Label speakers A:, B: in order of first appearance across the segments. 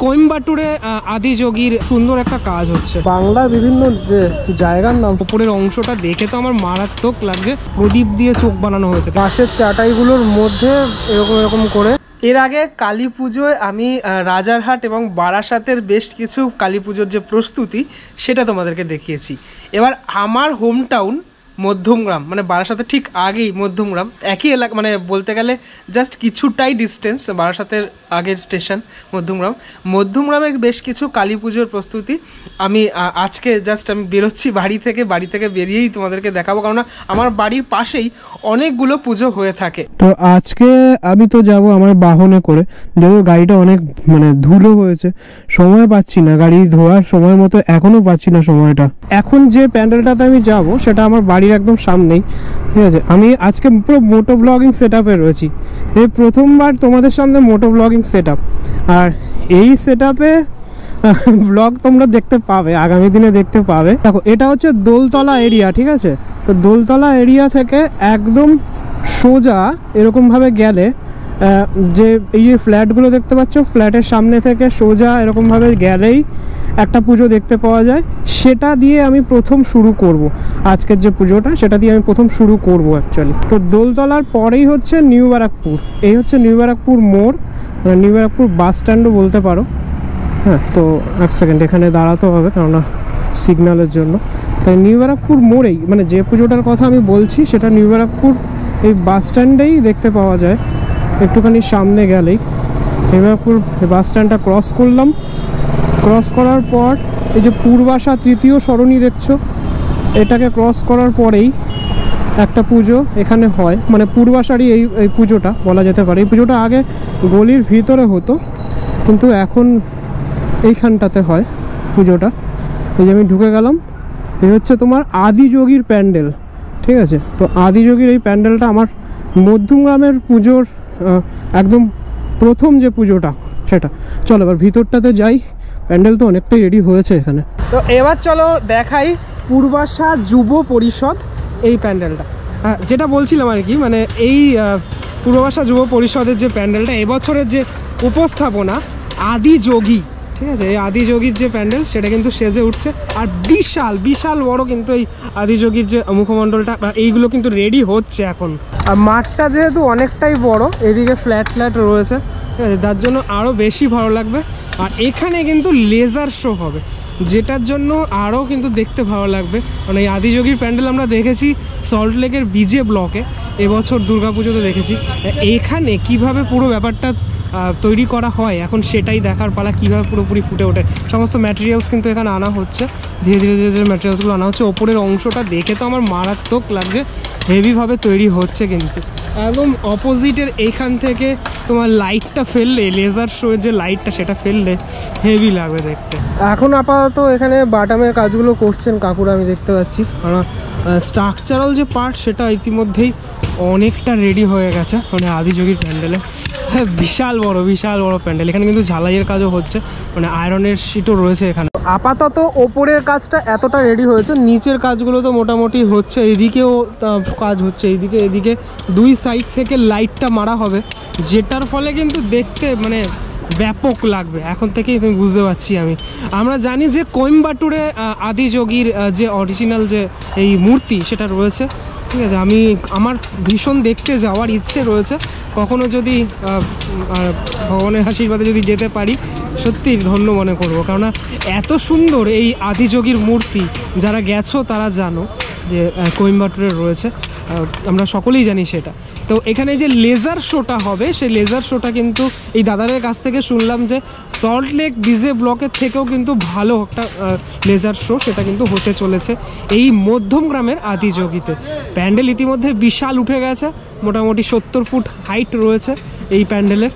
A: কোয়েম্বাটুরে আদিযোগীর সুন্দর একটা কাজ হচ্ছে। বাংলার বিভিন্ন জায়গার নাম উপরের অংশটা দেখে তো আমার মারাত্মক লাগছে। প্রদীপ দিয়ে চোখ বানানো হয়েছে বাঁশের চাটাইগুলোর মধ্যে এরকম এরকম করে। এর আগে কালী পুজোয় আমি রাজারহাট এবং বারাসাতের বেশ কিছু কালী পুজোর যে প্রস্তুতি সেটা তোমাদেরকে দেখিয়েছি। এবার আমার হোম টাউন মধ্যমগ্রাম, মানে বারাসাতের ঠিক আগেই মধ্যমগ্রাম, একই এলাকা, মানে বলতে গেলে জাস্ট কিছুটাই ডিস্টেন্স বারাসাতের আগের স্টেশন মধ্যমগ্রামের বেশ কিছু কালী পুজোর প্রস্তুতি আমি আজকে জাস্ট আমি বেরোচ্ছি বাড়ি থেকে বেরিয়েই তোমাদেরকে দেখাবো, কারণ আমার বাড়ির পাশেই অনেকগুলো পুজো হয়ে থাকে। তো আজকে আমি তো যাব আমার বাহনে করে, যদিও গাড়িটা অনেক মানে ধুলো হয়েছে, সময় পাচ্ছি না, গাড়ি ধোয়ার সময় মতো এখনো পাচ্ছি না সময়টা। এখন যে প্যান্ডেলটাতে আমি যাব সেটা আমার বাড়ির একদম সামনেই, ঠিক আছে। আমি আজকে পুরো মোটো ব্লগিং সেট আপে রয়েছি, এই প্রথমবার তোমাদের সামনে মোটো ব্লগিং সেট আপ। আর এই সেট আপে ব্লগ তোমরা দেখতে পাবে, আগামী দিনে দেখতে পাবে। দেখো, এটা হচ্ছে দোলতলা এরিয়া, ঠিক আছে। তো দোলতলা এরিয়া থেকে একদম সোজা এরকমভাবে গেলে যে এই যে ফ্ল্যাটগুলো দেখতে পাচ্ছ, ফ্ল্যাটের সামনে থেকে সোজা এরকমভাবে গেলেই একটা পুজো দেখতে পাওয়া যায়। সেটা দিয়ে আমি প্রথম শুরু করব, আজকের যে পুজোটা সেটা দিয়ে আমি প্রথম শুরু করব অ্যাকচুয়ালি। তো দোলতলার পরেই হচ্ছে নিউ ব্যারাকপুর, এই হচ্ছে নিউ ব্যারাকপুর মোড়, নিউ ব্যারাকপুর বাস স্ট্যান্ডও বলতে পারো। হ্যাঁ, তো এক সেকেন্ড এখানে দাঁড়াতে হবে কেননা সিগন্যালের জন্য। তাই নিউ ব্যারাকপুর মোড়েই, মানে যে পুজোটার কথা আমি বলছি সেটা নিউ ব্যারাকপুর এই বাস স্ট্যান্ডেই দেখতে পাওয়া যায়। একটুখানি সামনে গেলেই নিউ ব্যারাকপুর বাস স্ট্যান্ডটা ক্রস করলাম। ক্রস করার পর এই যে পূর্বাশা তৃতীয় সরণি দেখছো, এটাকে ক্রস করার পরেই একটা পুজো এখানে হয়, মানে পূর্বাশারই এই পুজোটা বলা যেতে পারে। এই পুজোটা আগে গলির ভিতরে হতো, কিন্তু এখন এইখানটাতে হয় পুজোটা। এই যে আমি ঢুকে গেলাম, এই হচ্ছে তোমার আদিযোগীর প্যান্ডেল, ঠিক আছে। তো আদিযোগীর এই প্যান্ডেলটা আমার মধ্যমগ্রামের পুজোর একদম প্রথম যে পুজোটা সেটা। চলো এবার ভিতরটাতে যাই, প্যান্ডেল তো অনেকটাই রেডি হয়েছে এখানে। তো এবার চলো দেখাই পূর্বাশা যুব পরিষদ এই প্যান্ডেলটা, যেটা বলছিলাম আর কি, মানে এই পূর্বাশা যুব পরিষদের যে প্যান্ডেলটা, এবছরের যে উপস্থাপনা আদিযোগী, ঠিক আছে। এই আদিযোগীর যে প্যান্ডেল সেটা কিন্তু সেজে উঠছে, আর বিশাল বিশাল বড় কিন্তু এই আদিযোগীর যে মুখমণ্ডলটা, এইগুলো কিন্তু রেডি হচ্ছে এখন। আর মাঠটা যেহেতু অনেকটাই বড়, এদিকে ফ্ল্যাট রয়েছে, ঠিক আছে, যার জন্য আরও বেশি ভালো লাগবে। আর এখানে কিন্তু লেজার শো হবে, যেটার জন্য আরও কিন্তু দেখতে ভালো লাগবে। মানে এই আদিযোগীর প্যান্ডেল আমরা দেখেছি সল্টলেকের বিজে ব্লকে, এবছর দুর্গাপুজোতে দেখেছি। এখানে কিভাবে পুরো ব্যাপারটা তৈরি করা হয় এখন সেটাই দেখার পালা, কীভাবে পুরোপুরি ফুটে ওঠে। সমস্ত ম্যাটেরিয়ালস কিন্তু এখানে আনা হচ্ছে, ধীরে ধীরে যে ম্যাটেরিয়ালসগুলো আনা হচ্ছে। ওপরের অংশটা দেখে তো আমার মারাত্মক লাগছে, হেভিভাবে তৈরি হচ্ছে। কিন্তু একদম অপোজিটের এইখান থেকে তোমার লাইটটা ফেললে, লেজার শো যে লাইটটা সেটা ফেললে হেভি লাগবে দেখতে। এখন আপাতত এখানে বাটামের কাজগুলো করছেন কাকুরা, আমি দেখতে পাচ্ছি। কারণ স্ট্রাকচারাল যে পার্ট সেটা ইতিমধ্যেই অনেকটা রেডি হয়ে গেছে, মানে আদিযোগীর প্যান্ডেলে। হ্যাঁ, বিশাল বড় প্যান্ডেল। এখানে কিন্তু ঝালাইয়ের কাজও হচ্ছে, মানে আয়রনের শিটও রয়েছে এখানে। আপাতত ওপরের কাজটা এতটা রেডি হয়েছে, নিচের কাজগুলো তো মোটামুটি হচ্ছে। এদিকেও কাজ হচ্ছে, এদিকে দুই সাইড থেকে লাইটটা মারা হবে, যেটার ফলে কিন্তু দেখতে মানে ব্যাপক লাগবে। এখন থেকেই তুমি বুঝতে পারছি। আমরা জানি যে কোয়েম্বাটুরে আদিযোগীর যে অরিজিনাল যে এই মূর্তি সেটা রয়েছে, ঠিক আছে। আমার ভীষণ দেখতে যাওয়ার ইচ্ছে রয়েছে, কখনো যদি ভগবানের আশীর্বাদে যদি যেতে পারি সত্যি ধন্য মনে করবো। কেননা এত সুন্দর এই আদিযোগীর মূর্তি, যারা গেছো তারা জানো যে কোয়েম্বাটুরে রয়েছে, আমরা সকলেই জানি সেটা। তো এখানে যে লেজার শোটা হবে, সেই লেজার শোটা কিন্তু এই দাদাদের কাছ থেকে শুনলাম যে সল্টলেক বিজে ব্লকের থেকেও কিন্তু ভালো একটা লেজার শো সেটা কিন্তু হতে চলেছে এই মধ্যমগ্রামের আদিযোগীতে। প্যান্ডেল ইতিমধ্যে বিশাল উঠে গেছে, মোটামুটি 70 ফুট হাইট রয়েছে এই প্যান্ডেলের।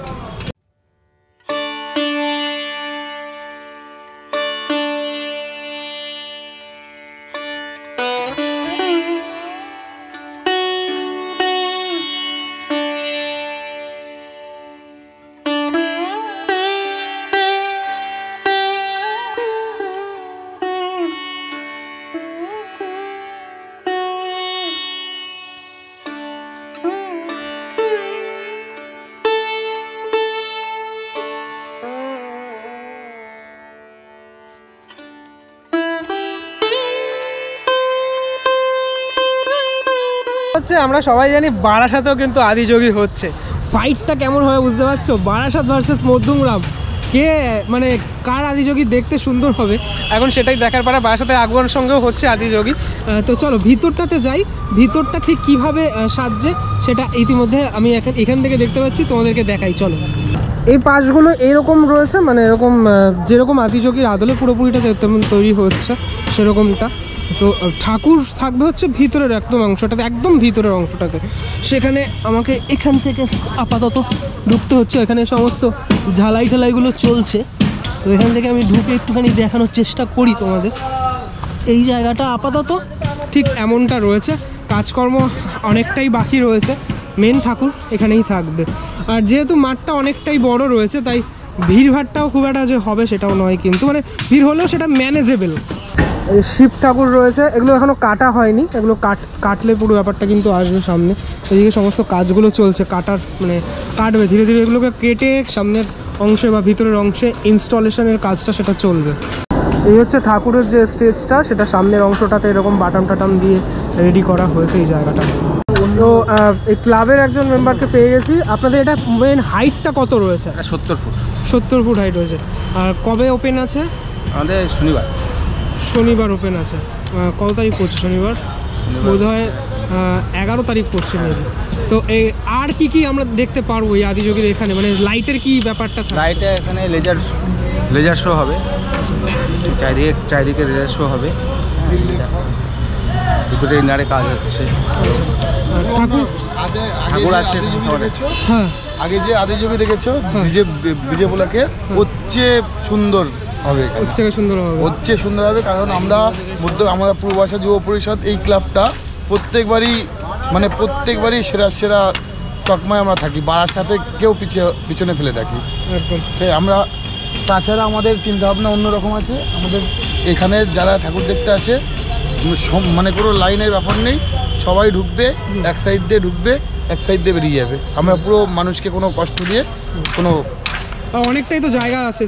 A: হচ্ছে আমরা সবাই জানি বারাসাতেও কিন্তু আদিযোগী হচ্ছে। ফাইটটা কেমন হবে বুঝতে পারছো? বারাসাত ভার্সেস মধ্যমগ্রাম, কে মানে কার আদিযোগী দেখতে সুন্দর হবে এখন সেটাই দেখার পরে। বারাসাতের আগমন সঙ্গেও হচ্ছে আদিযোগী। তো চলো ভিতরটাতে যাই, ভিতরটা ঠিক কিভাবে সাজছে সেটা ইতিমধ্যে আমি এখান থেকে দেখতে পাচ্ছি, তোমাদেরকে দেখাই চলো। এই পাশগুলো এরকম রয়েছে, মানে এরকম যেরকম আদিযোগীর আদলে পুরোপুরিটা তেমন তৈরি হচ্ছে সেরকমটা। তো ঠাকুর থাকবে হচ্ছে ভিতরের একদম অংশটাতে, একদম ভিতরের অংশটাতে। সেখানে আমাকে এখান থেকে আপাতত ঢুকতে হচ্ছে, এখানে সমস্ত ঝালাই ঢালাইগুলো চলছে। তো এখান থেকে আমি ঢুকে একটুখানি দেখানোর চেষ্টা করি তোমাদের। এই জায়গাটা আপাতত ঠিক এমনটা রয়েছে, কাজকর্ম অনেকটাই বাকি রয়েছে। মেন ঠাকুর এখানেই থাকবে। আর যেহেতু মাঠটা অনেকটাই বড় রয়েছে তাই ভিড়ভাড়টাও খুব একটা যে হবে সেটাও নয়, কিন্তু মানে ভিড় হলেও সেটা ম্যানেজেবল। এই শিব ঠাকুর রয়েছে, এগুলো এখনও কাটা হয়নি, এগুলো কাটলে পুরো ব্যাপারটা কিন্তু আসবে সামনে। এদিকে সমস্ত কাজগুলো চলছে, মানে কাটবে ধীরে ধীরে, এগুলোকে কেটে সামনের অংশে বা ভিতরের অংশে ইনস্টলেশনের কাজটা সেটা চলবে। এই হচ্ছে ঠাকুরের যে স্টেজটা, সেটা সামনের অংশটাতে এরকম বাটাম টাটাম দিয়ে রেডি করা হয়েছে এই জায়গাটা। তো এই ক্লাবের একজন মেম্বারকে পেয়ে গেছি। আপনাদের এটা মেন হাইটটা কত রয়েছে?
B: 70 ফুট।
A: 70 ফুট হাইট রয়েছে। আর কবে ওপেন আছে?
B: আমাদের শনিবার
A: ওপেন আছে। কত তারিখ পড়ছে? শনিবার বোধ হয় 11 তারিখ পড়ছে মেবি। তো এই আর কি আমরা দেখতে পারবো এই আদিযোগীর এখানে, মানে লাইটের কি ব্যাপারটা?
B: লাইটে এখানে লেজার শো হবে, চারিদিকে লেজার শো হবে। ভিতরে ইনারে কাজ হচ্ছে। ঠাকুর আছে।
C: হ্যাঁ, আগে যে আদিযোগী দেখেছো বিজে বলাকে হচ্ছে সুন্দর হবে, হচ্ছে সুন্দর হবে। কারণ আমরা আমাদের পূর্বাশা যুব পরিষদ এই ক্লাবটা প্রত্যেকবারই সেরা তকমায় আমরা থাকি, বারাসাতে কেউ পিছনে ফেলে থাকি। আমরা তাছাড়া আমাদের চিন্তাভাবনা অন্যরকম আছে। আমাদের এখানে যারা ঠাকুর দেখতে আসে মানে কোনো লাইনের ব্যাপার নেই, সবাই ঢুকবে, এক সাইড দিয়ে ঢুকবে, এক সাইড দিয়ে বেরিয়ে যাবে। আমরা পুরো মানুষকে কোনো কষ্ট দিয়ে কোনো
A: অনেকটাই তো জায়গা আছে,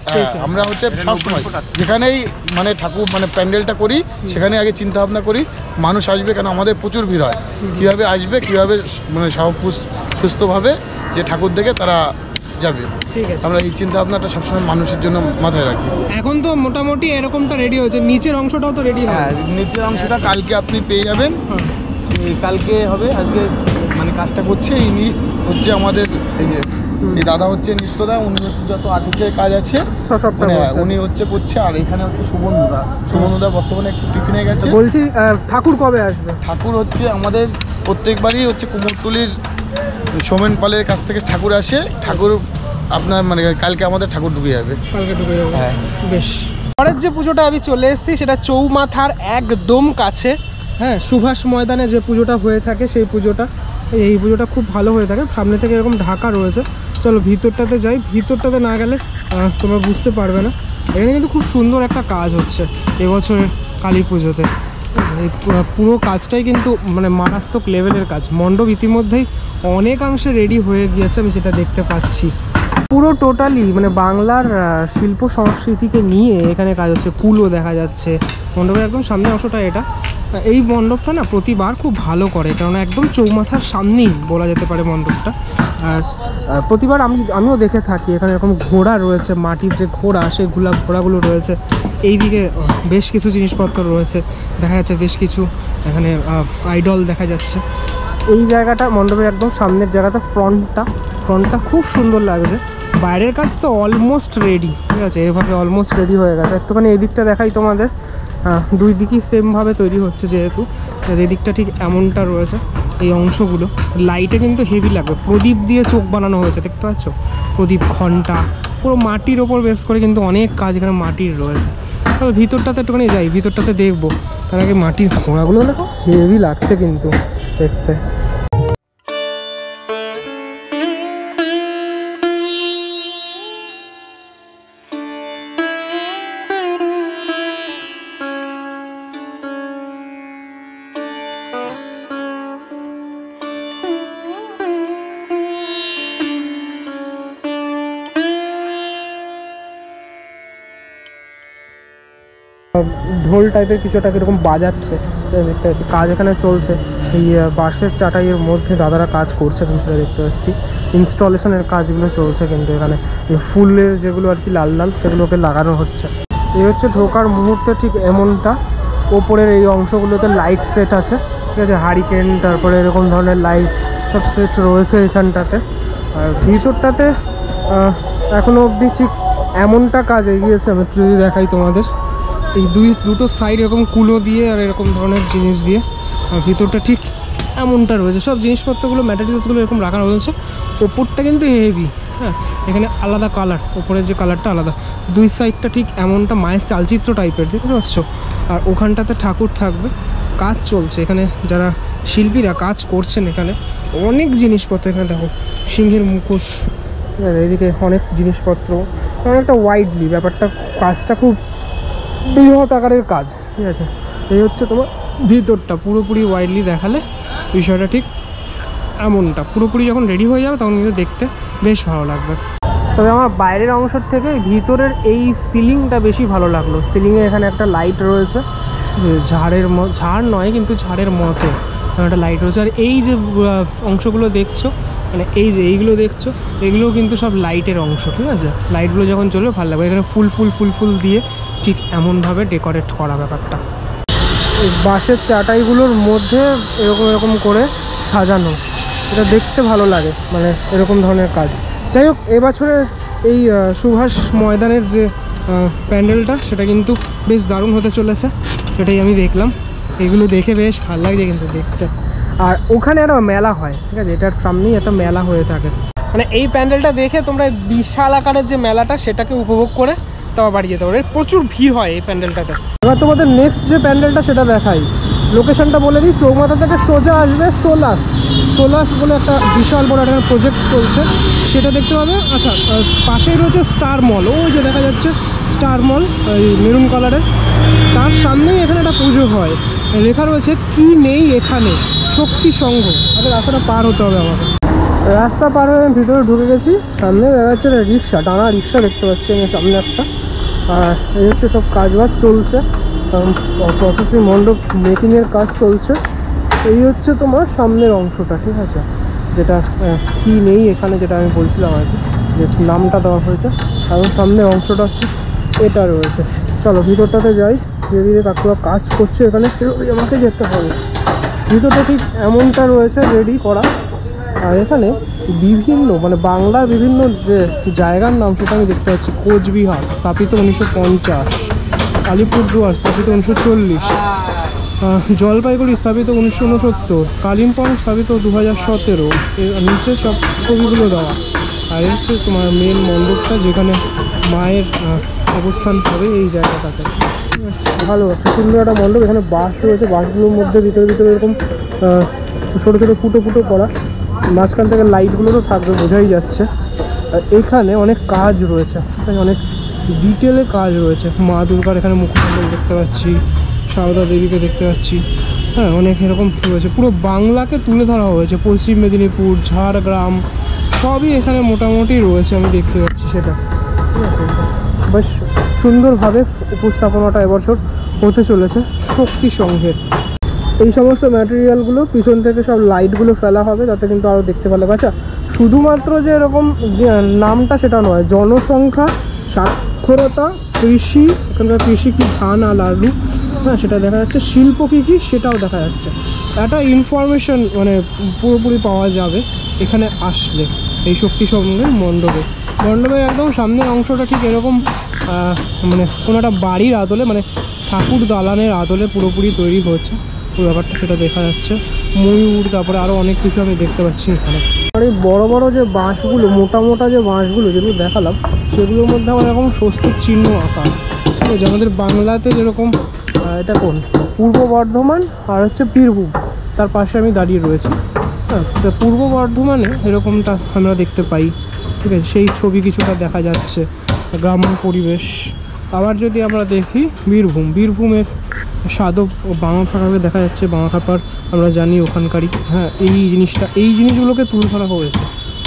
C: আমরা হচ্ছে সবসময় যেখানেই মানে ঠাকুর মানে প্যান্ডেলটা করি সেখানে আগে চিন্তা ভাবনা করি মানুষ আসবে কেন, আমাদের প্রচুর ভিড় হয়, কীভাবে আসবে, কীভাবে মানে সুস্থভাবে যে ঠাকুর দেখে তারা যাবে। আমরা এই চিন্তা ভাবনাটা সবসময় মানুষের জন্য মাথায় রাখি।
A: এখন তো মোটামুটি এরকমটা রেডি হয়েছে, নিচের অংশটাও তো রেডি হবে।
C: হ্যাঁ, নিচের অংশটা কালকে আপনি পেয়ে যাবেন, কালকে হবে। আজকে মানে কাজটা করছে ইনি হচ্ছে আমাদের এই দাদা হচ্ছে নিত্যদা, উনি হচ্ছে যত আর্টিসের কাজ আছে উনি হচ্ছে করছে। আর এখানে হচ্ছে সুবন্ধুদা বর্তমানে একটু টিফিনে গেছে।
A: বলছি ঠাকুর কবে আসবে?
C: ঠাকুর হচ্ছে আমাদের প্রত্যেকবারই হচ্ছে কুমোরটুলির সোমেন পালের কাছ থেকে ঠাকুর আসে। ঠাকুর আপনার মানে কালকে আমাদের ঠাকুর ঢুকে যাবে।
A: হ্যাঁ, বেশ। পরের যে পুজোটা আমি চলে এসেছি সেটা চৌমাথার একদম কাছে। হ্যাঁ, সুভাষ ময়দানে যে পুজোটা হয়ে থাকে সেই পুজোটা, এই পুজোটা খুব ভালো হয়ে থাকে। সামনে থেকে এরকম ঢাকা রয়েছে। চলো ভিতরটাতে যাই, ভিতরটাতে না গেলে তোমরা বুঝতে পারবে না। এখানে কিন্তু খুব সুন্দর একটা কাজ হচ্ছে এবছরের কালী পুজোতে। এই পুরো কাজটাই কিন্তু মানে মারাত্মক লেভেলের কাজ। মণ্ডপ ইতিমধ্যেই অনেকাংশে রেডি হয়ে গিয়েছে, আমি সেটা দেখতে পাচ্ছি। পুরো টোটালি মানে বাংলার শিল্প সংস্কৃতিকে নিয়ে এখানে কাজ হচ্ছে। কুলো দেখা যাচ্ছে মণ্ডপের একদম সামনে অংশটা। এই মণ্ডপটা না প্রতিবার খুব ভালো করে, কারণ একদম চৌমাথার সামনেই বলা যেতে পারে মণ্ডপটা। আর প্রতিবার আমিও দেখে থাকি এখানে এরকম ঘোড়া রয়েছে, মাটির যে ঘোড়া সেই ঘোড়াগুলো রয়েছে। এইদিকে বেশ কিছু জিনিসপত্র রয়েছে দেখা যাচ্ছে, বেশ কিছু এখানে আইডল দেখা যাচ্ছে। এই জায়গাটা মণ্ডপের একদম সামনের জায়গাটা, ফ্রন্টটা খুব সুন্দর লাগছে। বাইরের কাজ তো অলমোস্ট রেডি, ঠিক আছে, এভাবে অলমোস্ট রেডি হয়ে গেছে। একটুখানি এই দিকটা দেখাই তোমাদের। দুই দিকই সেমভাবে তৈরি হচ্ছে, যেহেতু যে দিকটা ঠিক এমনটা রয়েছে। এই অংশগুলো লাইটে কিন্তু হেভি লাগবে, প্রদীপ দিয়ে চোখ বানানো হয়েছে, দেখতে পাচ্ছ? প্রদীপ, ঘন্টা, পুরো মাটির ওপর বেস করে কিন্তু অনেক কাজ এখানে মাটির রয়েছে। তবে ভিতরটাতে একটুখানি যাই, ভিতরটাতে দেখবো। তার আগে মাটির ঘোড়াগুলো দেখো, হেভি লাগছে কিন্তু দেখতে। ঢোল টাইপের কিছু একটা এরকম বাজাচ্ছে, দেখতে পাচ্ছি কাজ এখানে চলছে। এই বাঁশের চাটাইয়ের মধ্যে দাদারা কাজ করছে, কিন্তু সেটা দেখতে পাচ্ছি ইনস্টলেশনের কাজগুলো চলছে। কিন্তু এখানে এই ফুলের যেগুলো আর কি লাল লাল সেগুলোকে লাগানো হচ্ছে। এই হচ্ছে ঢোকার মুহূর্তে ঠিক এমনটা। ওপরের এই অংশগুলোতে লাইট সেট আছে, ঠিক আছে, হারিকেন তারপরে এরকম ধরনের লাইট সব সেট রয়েছে এখানটাতে। আর ভিতরটাতে এখনো অবধি ঠিক এমনটা কাজ এগিয়েছে। আমি যদি দেখাই তোমাদের, এই দুটো সাইড এরকম কুলো দিয়ে আর এরকম ধরনের জিনিস দিয়ে, আর ভিতরটা ঠিক এমনটা রয়েছে। সব জিনিসপত্রগুলো ম্যাটেরিয়ালসগুলো এরকম রাখানো রয়েছে। ওপরটা কিন্তু হেভি, হ্যাঁ, এখানে আলাদা কালার, ওপরের যে কালারটা আলাদা। দুই সাইডটা ঠিক এমনটা মায়ের চালচিত্র টাইপের, দেখতে পাচ্ছ। আর ওখানটাতে ঠাকুর থাকবে। কাজ চলছে এখানে, যারা শিল্পীরা কাজ করছেন এখানে অনেক জিনিসপত্র। এখানে দেখো সিংহের মুখোশ, এদিকে অনেক জিনিসপত্র, অনেকটা ওয়াইডলি ব্যাপারটা, কাজটা খুব বৃহৎ আকারের কাজ, ঠিক আছে। এই হচ্ছে তোমার ভিতরটা, পুরোপুরি ওয়াইডলি দেখালে বিষয়টা ঠিক এমনটা। পুরোপুরি যখন রেডি হয়ে যাবে তখন কিন্তু দেখতে বেশ ভালো লাগবে। তবে আমার বাইরের অংশের থেকে ভিতরের এই সিলিংটা বেশি ভালো লাগলো। সিলিংয়ে এখানে একটা লাইট রয়েছে, ঝাড় নয় কিন্তু ঝাড়ের মতো একটা লাইট রয়েছে। আর এই যে অংশগুলো দেখছো, মানে এই যে এইগুলো দেখছো, এগুলোও কিন্তু সব লাইটের অংশ, ঠিক আছে। লাইটগুলো যখন চলবে ভালো লাগবে। এখানে ফুল দিয়ে ঠিক এমনভাবে ডেকোরেট করা ব্যাপারটা। এই বাঁশের চাটাইগুলোর মধ্যে এরকম করে সাজানো, এটা দেখতে ভালো লাগে, মানে এরকম ধরনের কাজ। যাই হোক, এবছরের এই সুভাষ ময়দানের যে প্যান্ডেলটা, সেটা কিন্তু বেশ দারুণ হতে চলেছে, সেটাই আমি দেখলাম। এগুলো দেখে বেশ ভালো লাগছে কিন্তু দেখতে। আর ওখানে একটা মেলা হয়, ঠিক আছে, এটার সামনেই একটা মেলা হয়ে থাকে। মানে এই প্যান্ডেলটা দেখে তোমরা বিশাল আকারের যে মেলাটা সেটাকে উপভোগ করে তারপর বাড়ি যেতে পারো। প্রচুর ভিড় হয় এই প্যান্ডেলটাতে। এবার তোমাদের নেক্সট যে প্যান্ডেলটা সেটা দেখাই। লোকেশনটা বলে দিই, চৌমাথা থেকে সোজা আসবে সোলাস বলে একটা বিশাল বড় একটা প্রজেক্ট চলছে, সেটা দেখতে পাবে। আচ্ছা, পাশেই রয়েছে স্টার মল, ওই যে দেখা যাচ্ছে স্টার মল, এই মেরুন কালারের, তার সামনেই এখানে একটা পুজো হয়। লেখা রয়েছে কি নেই এখানে, শক্তি সংঘ। আচ্ছা, রাস্তাটা পার হতে হবে আমাকে। রাস্তা পার হয়ে আমি ভিতরে ঢুকে গেছি। সামনে দেখা যাচ্ছে রিক্সা, টানা রিক্সা দেখতে পাচ্ছি আমি সামনে একটা। আর এই হচ্ছে সব কাজবাজ চলছে, প্রসেসিং মণ্ডপ মেকিংয়ের কাজ চলছে। এই হচ্ছে তোমার সামনের অংশটা, ঠিক আছে, যেটা কি নেই এখানে, যেটা আমি বলছিলাম আর কি, যে নামটা দেওয়া হয়েছে। এবং সামনের অংশটা হচ্ছে এটা রয়েছে। চলো ভিতরটাতে যাই। ধীরে ধীরে কাকুরা কাজ করছে এখানে, সেভাবেই আমাকে যেতে হবে। ভিতরটা ঠিক এমনটা রয়েছে রেডি করা। আর এখানে বিভিন্ন মানে বাংলার বিভিন্ন যে জায়গার নাম সেটা আমি দেখতে পাচ্ছি। কোচবিহার স্থাপিত 1950, আলিপুরদুয়ার স্থাপিত 1940, জলপাইগুড়ি স্থাপিত 1969, কালিম্পং স্থাপিত 2017। এর নিচে সব ছবিগুলো দেওয়া। আর হচ্ছে তোমার মেন মণ্ডপটা, যেখানে মায়ের অবস্থান হবে এই জায়গাটাতে। ভালো একটা সুন্দর একটা মণ্ডপ। এখানে বাঁশ রয়েছে, বাঁশগুলোর মধ্যে ভিতরে এরকম ছোটো ছোটো ফুটো করা। মাঝখান থেকে লাইটগুলো তো থাকবে, বোঝাই যাচ্ছে। আর এখানে অনেক কাজ রয়েছে, অনেক ডিটেলে কাজ রয়েছে। মা দুর্গার এখানে মুখমণ্ডল দেখতে পাচ্ছি, সারদা দেবীকে দেখতে পাচ্ছি, হ্যাঁ, অনেক এরকম রয়েছে। পুরো বাংলাকে তুলে ধরা হয়েছে, পশ্চিম মেদিনীপুর, ঝাড়গ্রাম সবই এখানে মোটামুটি রয়েছে, আমি দেখতে পাচ্ছি সেটা। বেশ সুন্দরভাবে উপস্থাপনাটা এবছর হতে চলেছে শক্তি সংঘের। এই সমস্ত ম্যাটেরিয়ালগুলো পিছন থেকে সব লাইটগুলো ফেলা হবে, যাতে কিন্তু আরও দেখতে ভালো লাগে। আচ্ছা, শুধুমাত্র যে এরকম যে নামটা সেটা নয়, জনসংখ্যা, সাক্ষরতা, কৃষি, এখানকার কৃষি কি, ধান আর আলু, হ্যাঁ, সেটা দেখা যাচ্ছে। শিল্প কী সেটাও দেখা যাচ্ছে। একটা ইনফরমেশন মানে পুরোপুরি পাওয়া যাবে এখানে আসলে। এই শক্তি সংঘের মণ্ডপের একদম সামনের অংশটা ঠিক এরকম, মানে কোনো একটা বাড়ির আদলে, মানে ঠাকুর দালানের আদলে পুরোপুরি তৈরি হচ্ছে পুরো ব্যাপারটা, সেটা দেখা যাচ্ছে। ময়ূর, তারপরে আরও অনেক কিছু আমি দেখতে পাচ্ছি এখানে। আর এই বড়ো বড়ো যে বাঁশগুলো, মোটা যে বাঁশগুলো যেগুলো দেখালাম, সেগুলোর মধ্যে আমার এরকম স্বস্তিক চিহ্ন আঁকা, ঠিক আছে। আমাদের বাংলাতে যেরকম, এটা কোন, পূর্ব বর্ধমান আর হচ্ছে বীরভূম, তার পাশে আমি দাঁড়িয়ে রয়েছি, হ্যাঁ। পূর্ব বর্ধমানে এরকমটা আমরা দেখতে পাই, ঠিক আছে, সেই ছবি কিছুটা দেখা যাচ্ছে, গ্রাম্য পরিবেশ। আবার যদি আমরা দেখি বীরভূমের সাধক ও বামাখাপাড়ে দেখা যাচ্ছে। বামাখাপাড় আমরা জানি ওখানকারই, হ্যাঁ। এই জিনিসগুলোকে তুলে ধরা হয়েছে,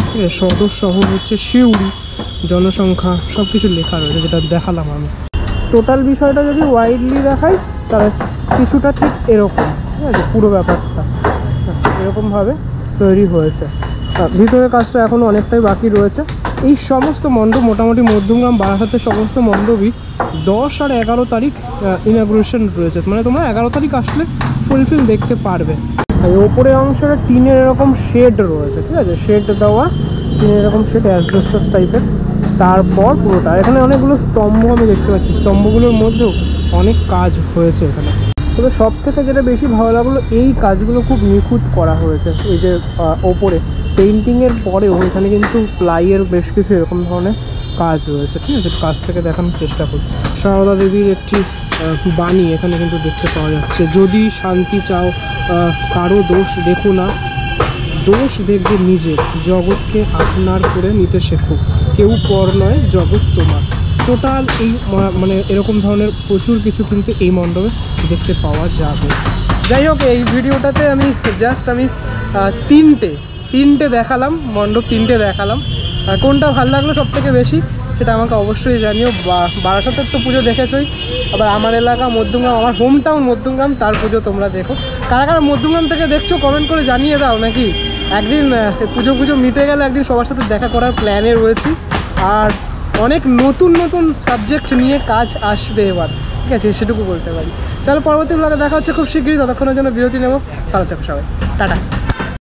A: ঠিক আছে। সদর শহর হচ্ছে সিউড়ি, জনসংখ্যা সব কিছু লেখা রয়েছে, যেটা দেখালাম আমি। তো টোটাল বিষয়টা যদি ওয়াইডলি দেখাই তাহলে কিছুটা ঠিক এরকম, ঠিক আছে, পুরো ব্যাপারটা এরকমভাবে তৈরি হয়েছে। ভিতরের কাজটা এখনও অনেকটাই বাকি রয়েছে। এই সমস্ত মণ্ডপ মোটামুটি মধ্যমগ্রাম বারাসাতের সমস্ত মণ্ডপই 10 আর 11 তারিখ ইনাগুরেশন রয়েছে, মানে তোমরা 11 তারিখ আসলে ফুলফিল দেখতে পারবে। এই ওপরের অংশটা টিনের এরকম শেড রয়েছে, ঠিক আছে, শেড দেওয়া টিনের এরকম শেড অ্যাসবেস্টাস টাইপের। তারপর পুরোটা এখানে অনেকগুলো স্তম্ভ আমি দেখতে পাচ্ছি, স্তম্ভগুলোর মধ্যেও অনেক কাজ হয়েছে এখানে। তবে সব থেকে যেটা বেশি ভালো লাগলো, এই কাজগুলো খুব নিখুঁত করা হয়েছে। এই যে ওপরে পেইন্টিংয়ের পরেও এখানে কিন্তু প্লাইয়ের বেশ কিছু এরকম ধরনের কাজ রয়েছে, ঠিক আছে। কাজ থেকে দেখানোর চেষ্টা করি। সারদা দেবীর একটি বাণী এখানে কিন্তু দেখতে পাওয়া যাচ্ছে, যদি শান্তি চাও কারো দোষ দেখো না, দোষ দেখবে নিজের, জগৎকে আপনার করে নিতে শেখো, কেউ পর নয় জগৎ তোমার। টোটাল এই মানে এরকম ধরনের প্রচুর কিছু কিন্তু এই মণ্ডপে দেখতে পাওয়া যাবে। যাই হোক, এই ভিডিওটাতে আমি জাস্ট তিনটে দেখালাম মণ্ডপ, তিনটে দেখালাম। কোনটা ভালো লাগলো সব থেকে বেশি সেটা আমাকে অবশ্যই জানিও। বারাসাতের তো পুজো দেখেছোই, আবার আমার এলাকা মধ্যমগ্রাম, আমার হোম টাউন মধ্যমগ্রাম, তার পুজো তোমরা দেখো। কারা কারা মধ্যমগ্রাম থেকে দেখছো কমেন্ট করে জানিয়ে দাও, নাকি একদিন পুজো মিটে গেলে একদিন সবার সাথে দেখা করার প্ল্যানে রয়েছি। আর অনেক নতুন সাবজেক্ট নিয়ে কাজ আসবে এবার, ঠিক আছে, সেটুকু বলতে পারি। চলো পরবর্তী ব্লগে দেখা হচ্ছে খুব শীঘ্রই, ততক্ষণের জন্য বিরতি নেব। ভালো থাকো সবাই, টাটা।